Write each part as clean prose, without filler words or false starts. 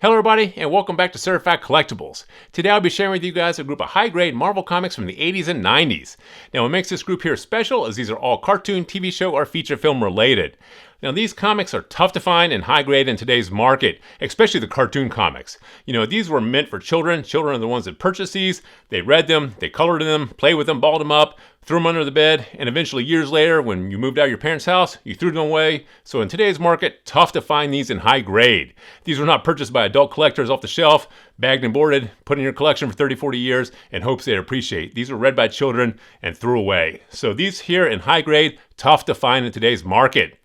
Hello everybody, and welcome back to Certified Collectibles. Today I'll be sharing with you guys a group of high-grade Marvel comics from the 80s and 90s. Now what makes this group here special is these are all cartoon, TV show, or feature film related. Now these comics are tough to find and high grade in today's market, especially the cartoon comics. These were meant for children. Children are the ones that purchased these. They read them, they colored them, played with them, balled them up, threw them under the bed, and eventually years later, when you moved out of your parents' house, you threw them away. So in today's market, tough to find these in high grade. These were not purchased by adult collectors off the shelf, bagged and boarded, put in your collection for 30, 40 years in hopes they'd appreciate. These were read by children and threw away. So these here in high grade, tough to find in today's market.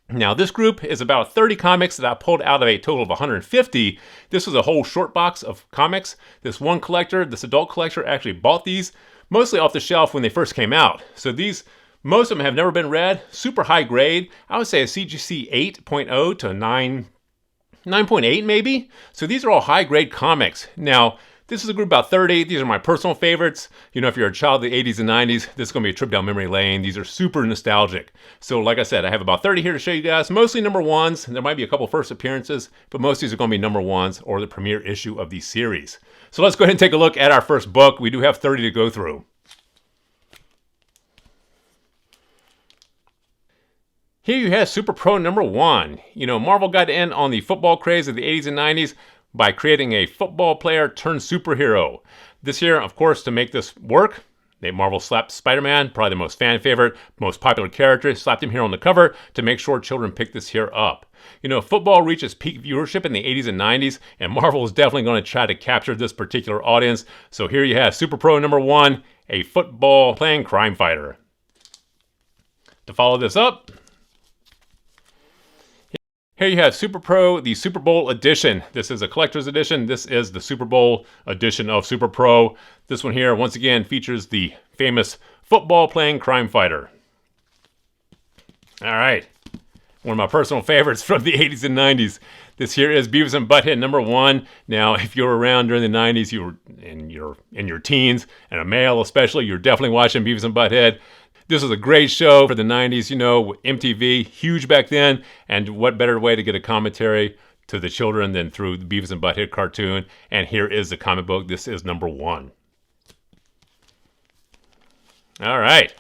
Now this group is about 30 comics that I pulled out of a total of 150. This was a whole short box of comics. This one collector, this adult collector, actually bought these mostly off the shelf when they first came out. So these, most of them have never been read, super high grade. I would say a CGC 8.0 to 9.8 maybe. So these are all high grade comics. Now, this is a group about 30. These are my personal favorites. If you're a child of the 80s and 90s, this is going to be a trip down memory lane. These are super nostalgic. So like I said, I have about 30 here to show you guys. Mostly number ones. There might be a couple first appearances, but most of these are going to be number ones or the premiere issue of the series. So let's go ahead and take a look at our first book. We do have 30 to go through. Here you have Super Pro number 1. Marvel got in on the football craze of the 80s and 90s by creating a football player turned superhero. This year, of course, to make this work, Marvel slapped Spider-Man, probably the most fan favorite, most popular character, slapped him here on the cover to make sure children pick this here up. Football reaches peak viewership in the 80s and 90s, and Marvel is definitely going to try to capture this particular audience. So here you have Super Pro number 1, a football playing crime fighter. To follow this up, here you have Super Pro, the Super Bowl edition. This is a collector's edition. This is the Super Bowl edition of Super Pro. This one here, once again, features the famous football playing crime fighter. All right, one of my personal favorites from the 80s and 90s. This here is Beavis and Butthead number 1. Now, if you were around during the 90s, you were in your teens, and a male especially, you're definitely watching Beavis and Butthead. This was a great show for the 90s, MTV, huge back then, and what better way to get a commentary to the children than through the Beavis and Butthead cartoon. And here is the comic book. This is number 1. All right.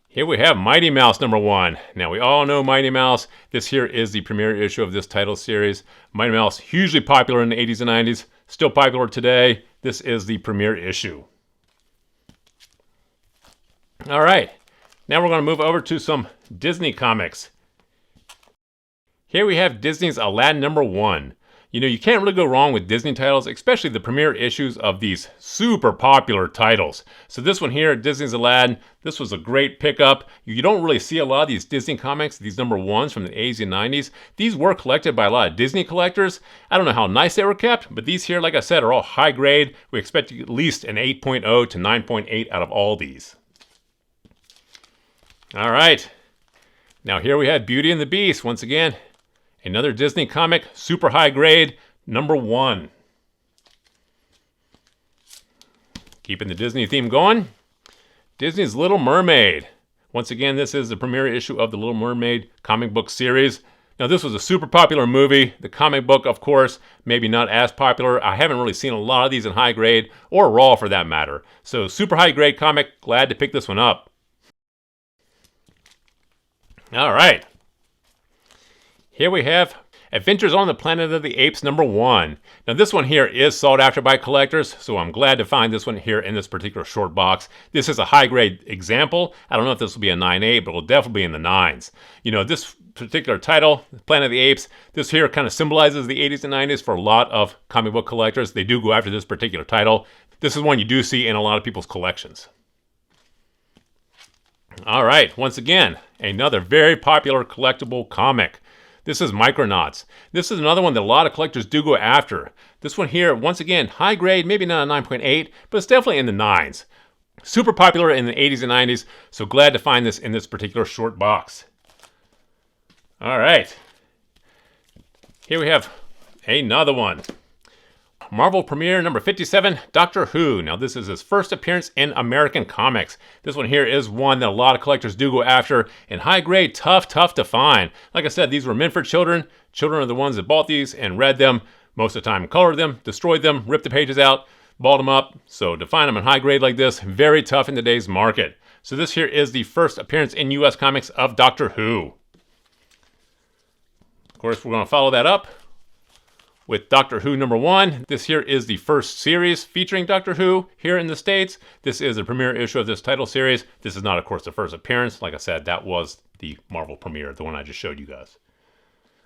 Here we have Mighty Mouse number 1. Now, we all know Mighty Mouse. This here is the premiere issue of this title series. Mighty Mouse, hugely popular in the 80s and 90s, still popular today. This is the premiere issue. All right, now we're going to move over to some Disney comics. Here we have Disney's Aladdin number 1. You can't really go wrong with Disney titles, especially the premiere issues of these super popular titles. So this one here, Disney's Aladdin, this was a great pickup. You don't really see a lot of these Disney comics, these number 1s from the 80s and 90s. These were collected by a lot of Disney collectors. I don't know how nice they were kept, but these here, like I said, are all high grade. We expect at least an 8.0 to 9.8 out of all these. All right, now here we have Beauty and the Beast. Once again, another Disney comic, super high grade, number 1. Keeping the Disney theme going, Disney's Little Mermaid. Once again, this is the premiere issue of the Little Mermaid comic book series. Now, this was a super popular movie. The comic book, of course, maybe not as popular. I haven't really seen a lot of these in high grade, or raw for that matter. So, super high grade comic, glad to pick this one up. All right, here we have Adventures on the Planet of the Apes number 1. Now this one here is sought after by collectors, so I'm glad to find this one here in this particular short box. This is a high grade example. I don't know if this will be a 9.8, but it'll definitely be in the 9s. This particular title, Planet of the Apes, this here kind of symbolizes the 80s and 90s for a lot of comic book collectors. They do go after this particular title. This is one you do see in a lot of people's collections. All right, once again, another very popular collectible comic. This is Micronauts. This is another one that a lot of collectors do go after. This one here, once again, high grade, maybe not a 9.8, but it's definitely in the 9s. Super popular in the 80s and 90s, so glad to find this in this particular short box. All right, here we have another one. Marvel Premiere number 57, Doctor Who. Now this is his first appearance in American comics. This one here is one that a lot of collectors do go after, and high grade, tough to find. Like I said, these were meant for children. Children are the ones that bought these and read them, most of the time colored them, destroyed them, ripped the pages out, balled them up. So to find them in high grade like this, very tough in today's market. So this here is the first appearance in US Comics of Doctor Who. Of course, we're going to follow that up with Doctor Who number 1. This here is the first series featuring Doctor Who here in the States. This is the premiere issue of this title series. This is not, of course, the first appearance. Like I said, that was the Marvel premiere, the one I just showed you guys.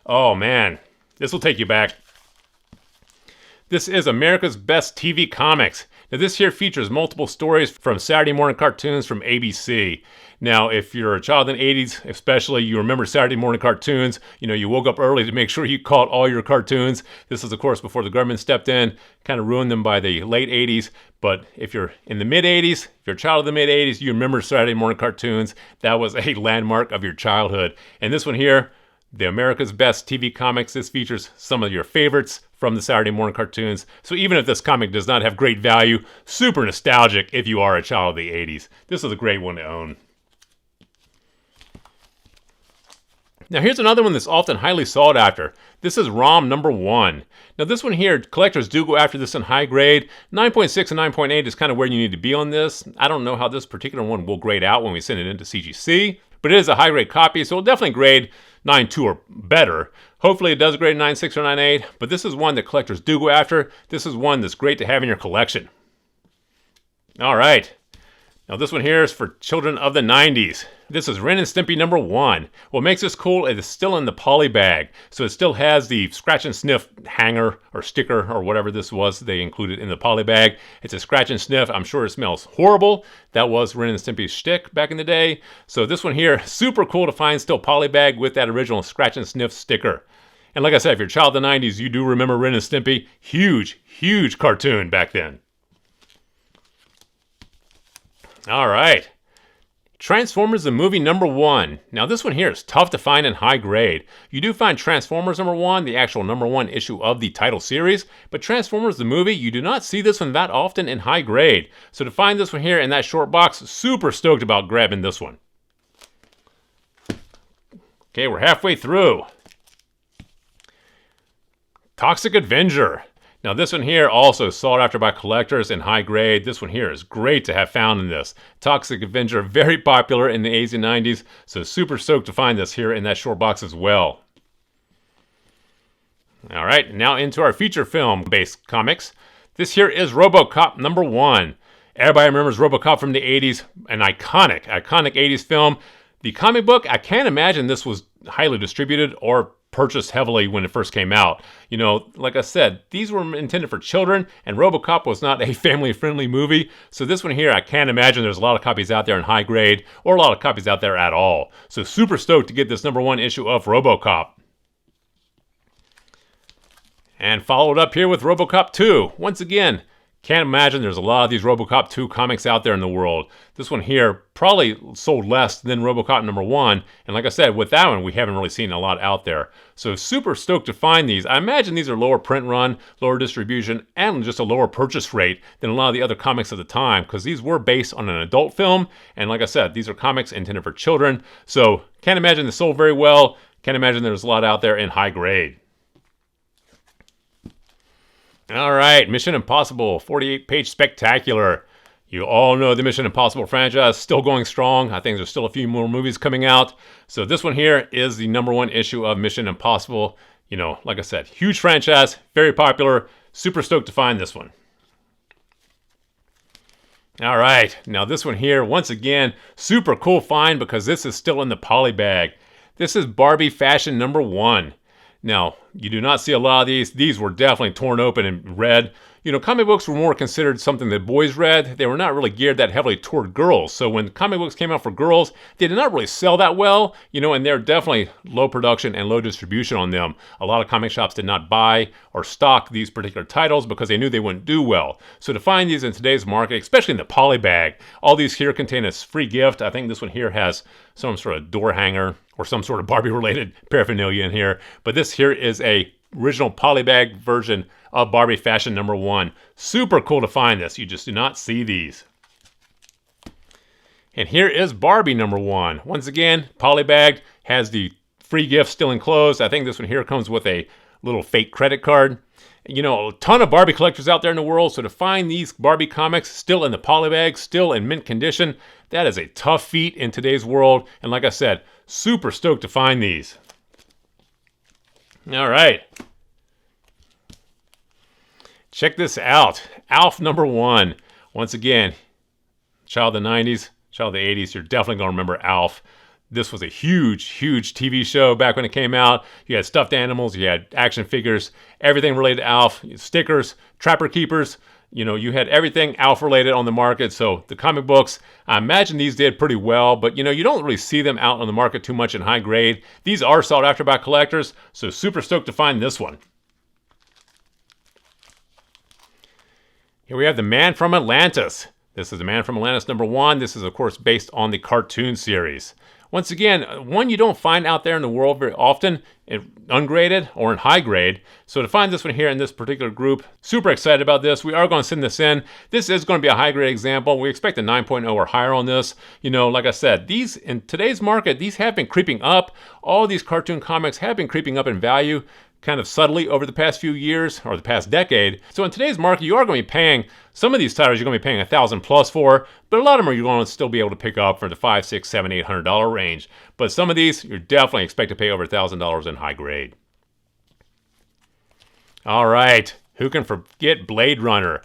Oh, man. This will take you back. This is America's Best TV Comics. Now, this here features multiple stories from Saturday morning cartoons from ABC. Now, if you're a child in the 80s, especially, you remember Saturday morning cartoons. You know, you woke up early to make sure you caught all your cartoons. This is, of course, before the government stepped in, kind of ruined them by the late 80s. But if you're in the mid-80s, if you're a child of the mid-80s, you remember Saturday morning cartoons. That was a landmark of your childhood. And this one here, the America's Best TV Comics, this features some of your favorites from the Saturday morning cartoons. So even if this comic does not have great value, super nostalgic if you are a child of the 80s. This is a great one to own. Now here's another one that's often highly sought after. This is ROM number 1. Now this one here, collectors do go after this in high grade. 9.6 and 9.8 is kind of where you need to be on this. I don't know how this particular one will grade out when we send it into CGC, but it is a high grade copy, so it'll definitely grade 9.2 or better. Hopefully it does grade 9.6 or 9.8, but this is one that collectors do go after. This is one that's great to have in your collection. All right. Now this one here is for children of the 90s. This is Ren and Stimpy number 1. What makes this cool is it's still in the poly bag. So it still has the scratch and sniff hanger or sticker or whatever this was they included in the poly bag. It's a scratch and sniff. I'm sure it smells horrible. That was Ren and Stimpy's shtick back in the day. So this one here, super cool to find still poly bag with that original scratch and sniff sticker. And like I said, if you're a child of the 90s, you do remember Ren and Stimpy. Huge cartoon back then. All right. Transformers the movie number 1. Now this one here is tough to find in high grade. You do find Transformers number 1, the actual number 1 issue of the title series, but Transformers the movie, you do not see this one that often in high grade. So to find this one here in that short box, super stoked about grabbing this one. Okay, we're halfway through. Toxic Avenger. Now this one here also sought after by collectors in high grade. This one here is great to have found in this. Toxic Avenger, very popular in the 80s and 90s, so super stoked to find this here in that short box as well. All right, now into our feature film-based comics. This here is RoboCop number 1. Everybody remembers RoboCop from the 80s, an iconic 80s film. The comic book, I can't imagine this was highly distributed or purchased heavily when it first came out. You know, like I said, these were intended for children, and RoboCop was not a family-friendly movie. So this one here, I can't imagine there's a lot of copies out there in high grade, or a lot of copies out there at all. So super stoked to get this number 1 issue of RoboCop. And followed up here with RoboCop 2. Once again, can't imagine there's a lot of these RoboCop 2 comics out there in the world. This one here probably sold less than RoboCop number 1. And like I said, with that one, we haven't really seen a lot out there. So super stoked to find these. I imagine these are lower print run, lower distribution, and just a lower purchase rate than a lot of the other comics at the time, because these were based on an adult film. And like I said, these are comics intended for children. So can't imagine they sold very well. Can't imagine there's a lot out there in high grade. All right, Mission Impossible 48-page spectacular. You all know the Mission Impossible franchise still going strong. I think there's still a few more movies coming out. So this one here is the number 1 issue of Mission Impossible. You know, like I said, huge franchise, very popular. Super stoked to find this one. All right, now this one here, once again, super cool find because this is still in the poly bag. This is Barbie Fashion number 1. Now, you do not see a lot of these. These were definitely torn open and read. You know, comic books were more considered something that boys read. They were not really geared that heavily toward girls. So when comic books came out for girls, they did not really sell that well, you know, and they're definitely low production and low distribution on them. A lot of comic shops did not buy or stock these particular titles because they knew they wouldn't do well. So to find these in today's market, especially in the poly bag, all these here contain a free gift. I think this one here has some sort of door hanger or some sort of Barbie-related paraphernalia in here. But this here is a original polybag version of Barbie Fashion #1. Super cool to find this. You just do not see these. And here is Barbie #1. Once again, polybagged, has the free gift still enclosed. I think this one here comes with a little fake credit card. You know, a ton of Barbie collectors out there in the world, so to find these Barbie comics still in the polybag, still in mint condition, that is a tough feat in today's world. And like I said, super stoked to find these. All right. Check this out. Alf #1. Once again, child of the 90s, child of the 80s, you're definitely going to remember Alf. This was a huge, huge TV show back when it came out. You had stuffed animals, you had action figures, everything related to Alf, stickers, Trapper Keepers. You know, you had everything Alf related on the market. So the comic books, I imagine these did pretty well, but you know, you don't really see them out on the market too much in high grade. These are sought after by collectors, so super stoked to find this one. Here we have The Man from Atlantis. This is The Man from Atlantis #1. This is, of course, based on the cartoon series. Once again, one you don't find out there in the world very often, ungraded or in high grade. So to find this one here in this particular group, super excited about this. We are going to send this in. This is going to be a high grade example. We expect a 9.0 or higher on this. You know, like I said, these in today's market, these have been creeping up. All these cartoon comics have been creeping up in value kind of subtly over the past few years or the past decade. So in today's market, you are going to be paying, some of these titles you're going to be paying $1,000+ for, but a lot of them you're going to still be able to pick up for the $500, $600, $700, $800 range. But some of these, you're definitely expect to pay over $1,000 in high grade. All right, who can forget Blade Runner?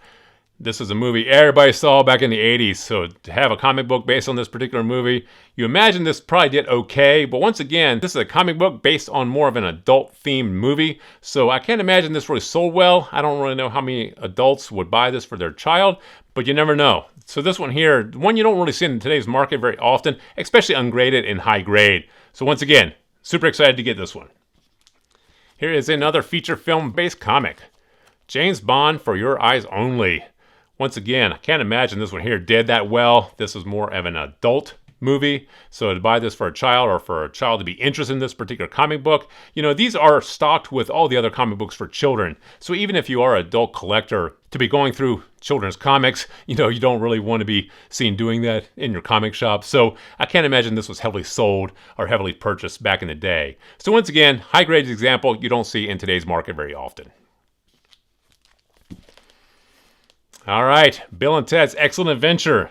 This is a movie everybody saw back in the 80s, so to have a comic book based on this particular movie, you imagine this probably did okay, but once again, this is a comic book based on more of an adult-themed movie, so I can't imagine this really sold well. I don't really know how many adults would buy this for their child, but you never know. So this one here, one you don't really see in today's market very often, especially ungraded in high grade. So once again, super excited to get this one. Here is another feature film-based comic, James Bond for Your Eyes Only. Once again, I can't imagine this one here did that well. This is more of an adult movie. So to buy this for a child or for a child to be interested in this particular comic book, you know, these are stocked with all the other comic books for children. So even if you are an adult collector, to be going through children's comics, you know, you don't really want to be seen doing that in your comic shop. So I can't imagine this was heavily sold or heavily purchased back in the day. So once again, high grade example you don't see in today's market very often. All right, Bill and Ted's Excellent Adventure.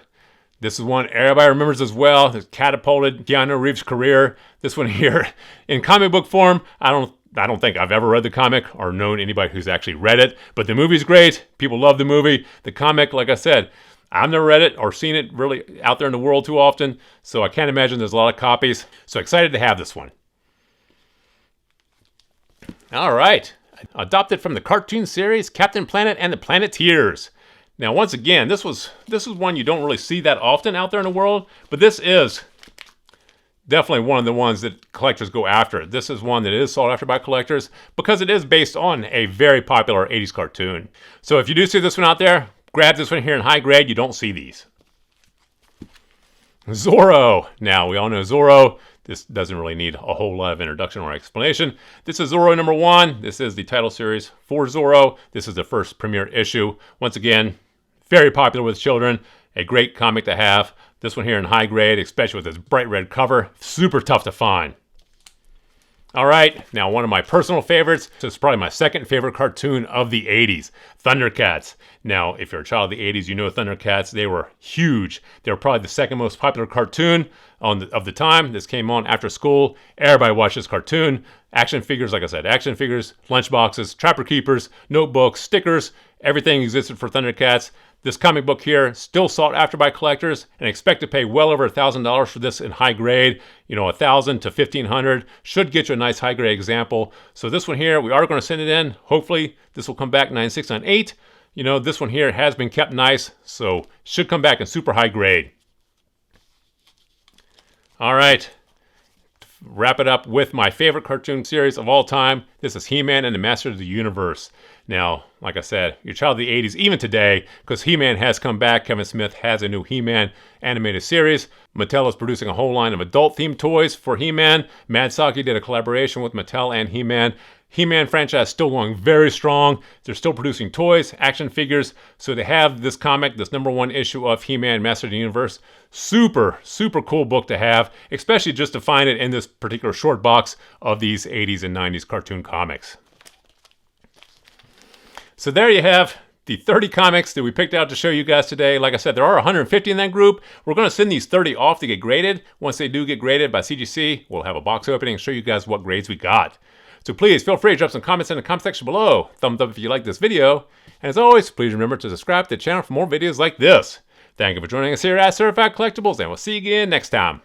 This is one everybody remembers as well. It catapulted Keanu Reeves' career. This one here, in comic book form, I don't think I've ever read the comic or known anybody who's actually read it. But the movie's great. People love the movie. The comic, like I said, I've never read it or seen it really out there in the world too often. So I can't imagine there's a lot of copies. So excited to have this one. All right, adopted from the cartoon series Captain Planet and the Planeteers. Now, once again, this is one you don't really see that often out there in the world, but this is definitely one of the ones that collectors go after. This is one that is sought after by collectors because it is based on a very popular 80s cartoon. So if you do see this one out there, grab this one here in high grade. You don't see these. Zorro. Now, we all know Zorro. This doesn't really need a whole lot of introduction or explanation. This is Zorro #1. This is the title series for Zorro. This is the first premiere issue. Once again, very popular with children. A great comic to have. This one here in high grade, especially with its bright red cover. Super tough to find. All right, now one of my personal favorites. This is probably my second favorite cartoon of the 80s, Thundercats. Now, if you're a child of the 80s, you know Thundercats. They were huge. They were probably the second most popular cartoon of the time. This came on after school. Everybody watched this cartoon. Action figures, like I said, action figures, lunchboxes, Trapper Keepers, notebooks, stickers, everything existed for Thundercats. This comic book here, still sought after by collectors, and expect to pay well over $1,000 for this in high grade. You know, $1,000 to $1,500 should get you a nice high grade example. So this one here, we are going to send it in. Hopefully, this will come back 96, 98. You know, this one here has been kept nice, so should come back in super high grade. All right. Wrap it up with my favorite cartoon series of all time. This is He-Man and the Masters of the Universe. Now, like I said, your child of the 80s, even today, because He-Man has come back. Kevin Smith has a new He-Man animated series. Mattel is producing a whole line of adult-themed toys for He-Man. Mad Saki did a collaboration with Mattel and He-Man. He-Man franchise still going very strong. They're still producing toys, action figures. So they have this comic, this #1 issue of He-Man Master of the Universe. Super, super cool book to have, especially just to find it in this particular short box of these 80s and 90s cartoon comics. So there you have the 30 comics that we picked out to show you guys today. Like I said, there are 150 in that group. We're going to send these 30 off to get graded. Once they do get graded by CGC, we'll have a box opening and show you guys what grades we got. So please feel free to drop some comments in the comment section below. Thumbs up if you like this video. And as always, please remember to subscribe to the channel for more videos like this. Thank you for joining us here at Certified Collectibles, and we'll see you again next time.